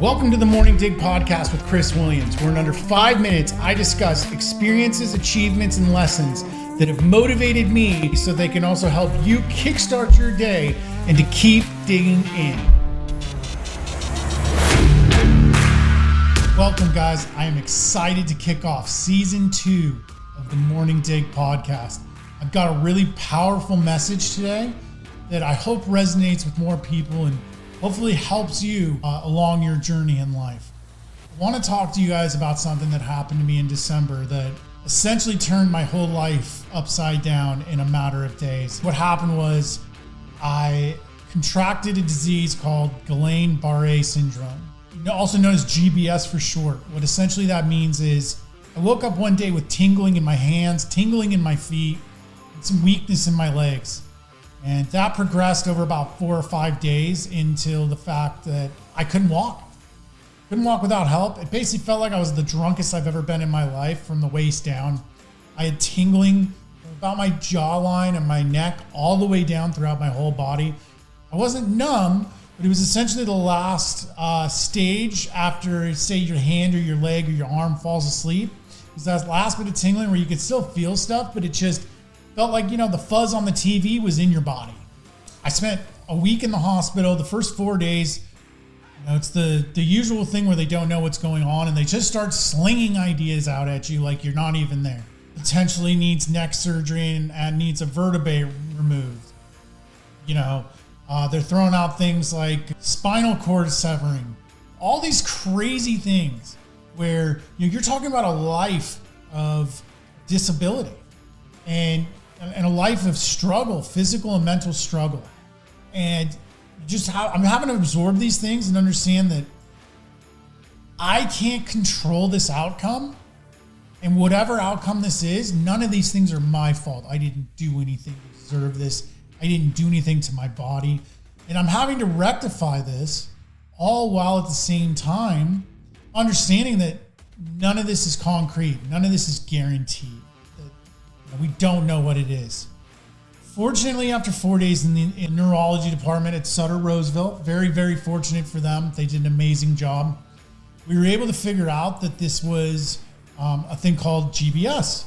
Welcome to the Morning Dig podcast with Chris Williams, where in under 5 minutes, I discuss experiences, achievements, and lessons that have motivated me so they can also help you kickstart your day and to keep digging in. Welcome, guys. I am excited to kick off season 2 of the Morning Dig podcast. I've got a really powerful message today that I hope resonates with more people and hopefully helps you along your journey in life. I want to talk to you guys about something that happened to me in December that essentially turned my whole life upside down in a matter of days. What happened was I contracted a disease called Guillain-Barré syndrome, also known as GBS for short. What essentially that means is I woke up one day with tingling in my hands, tingling in my feet, and some weakness in my legs. And that progressed over about 4 or 5 days until the fact that I couldn't walk. Couldn't walk without help. It basically felt like I was the drunkest I've ever been in my life from the waist down. I had tingling from about my jawline and my neck all the way down throughout my whole body. I wasn't numb, but it was essentially the last stage after, say, your hand or your leg or your arm falls asleep. It was that last bit of tingling where you could still feel stuff, but it just felt like, the fuzz on the TV was in your body. I spent a week in the hospital. The first 4 days, it's the usual thing where they don't know what's going on and they just start slinging ideas out at you like you're not even there. Potentially needs neck surgery and needs a vertebrae removed. They're throwing out things like spinal cord severing. All these crazy things where you're talking about a life of disability and a life of struggle, physical and mental struggle. And I'm having to absorb these things and understand that I can't control this outcome. And whatever outcome this is, none of these things are my fault. I didn't do anything to deserve this. I didn't do anything to my body. And I'm having to rectify this all while at the same time understanding that none of this is concrete. None of this is guaranteed. We don't know what it is. Fortunately, after 4 days in the neurology department at Sutter Roseville, very, very fortunate for them. They did an amazing job. We were able to figure out that this was a thing called GBS.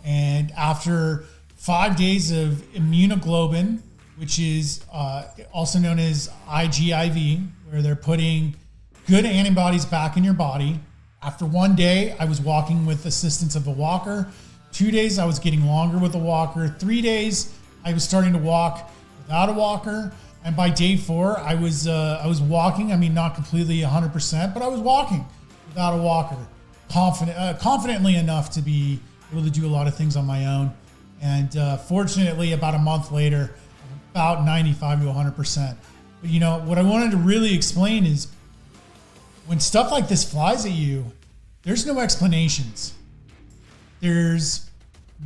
And after 5 days of immunoglobulin, which is also known as IgIV, where they're putting good antibodies back in your body. After 1 day, I was walking with assistance of a walker. 2 days, I was getting longer with a walker. 3 days, I was starting to walk without a walker. And by day 4, I was walking. I mean, not completely 100%, but I was walking without a walker, confidently enough to be able to do a lot of things on my own. And fortunately, about a month later, about 95 to 100%. But what I wanted to really explain is when stuff like this flies at you, there's no explanations. There's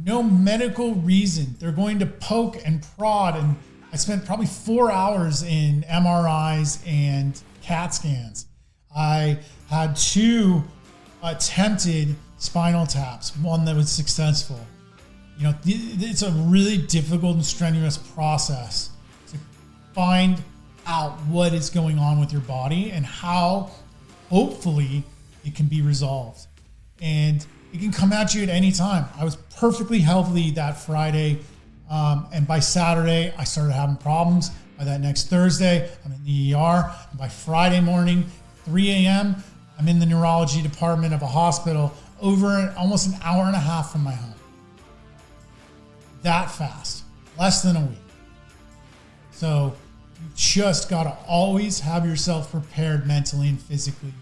no medical reason. They're going to poke and prod. And I spent probably 4 hours in MRIs and CAT scans. I had 2 attempted spinal taps, one that was successful. It's a really difficult and strenuous process to find out what is going on with your body and how hopefully it can be resolved. And it can come at you at any time. I was perfectly healthy that Friday. And by Saturday, I started having problems. By that next Thursday, I'm in the ER. And by Friday morning, 3 a.m., I'm in the neurology department of a hospital over almost an hour and a half from my home. That fast, less than a week. So you just got to always have yourself prepared mentally and physically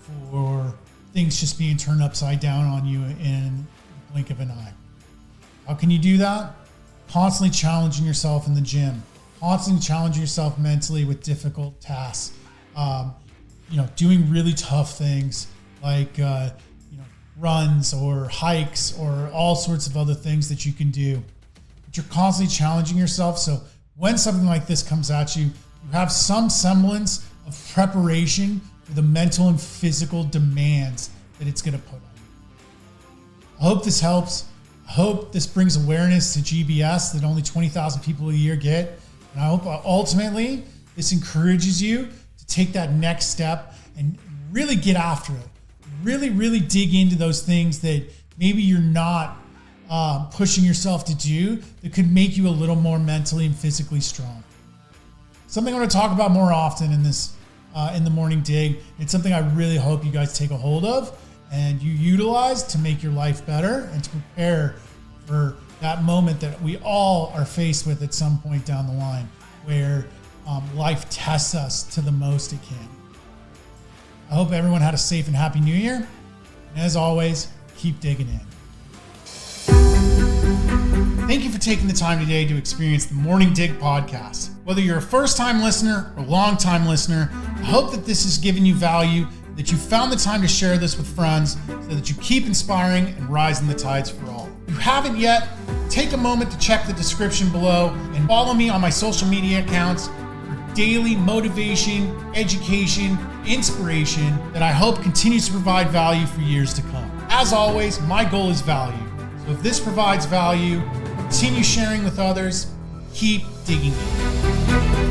for things just being turned upside down on you in the blink of an eye. How can you do that? Constantly challenging yourself in the gym, constantly challenging yourself mentally with difficult tasks, doing really tough things like, runs or hikes or all sorts of other things that you can do. But you're constantly challenging yourself. So when something like this comes at you, you have some semblance of preparation for the mental and physical demands that it's going to put on you. I hope this helps. I hope this brings awareness to GBS that only 20,000 people a year get. And I hope ultimately this encourages you to take that next step and really get after it. Really dig into those things that maybe you're not pushing yourself to do that could make you a little more mentally and physically strong. Something I want to talk about more often in this in the morning dig. It's something I really hope you guys take a hold of and you utilize to make your life better and to prepare for that moment that we all are faced with at some point down the line where life tests us to the most it can. I hope everyone had a safe and happy new year. And as always, keep digging in. Thank you for taking the time today to experience the Morning Dig podcast. Whether you're a first-time listener or long-time listener, I hope that this has given you value, that you found the time to share this with friends so that you keep inspiring and rising the tides for all. If you haven't yet, take a moment to check the description below and follow me on my social media accounts for daily motivation, education, inspiration that I hope continues to provide value for years to come. As always, my goal is value. So if this provides value, continue sharing with others, keep digging in.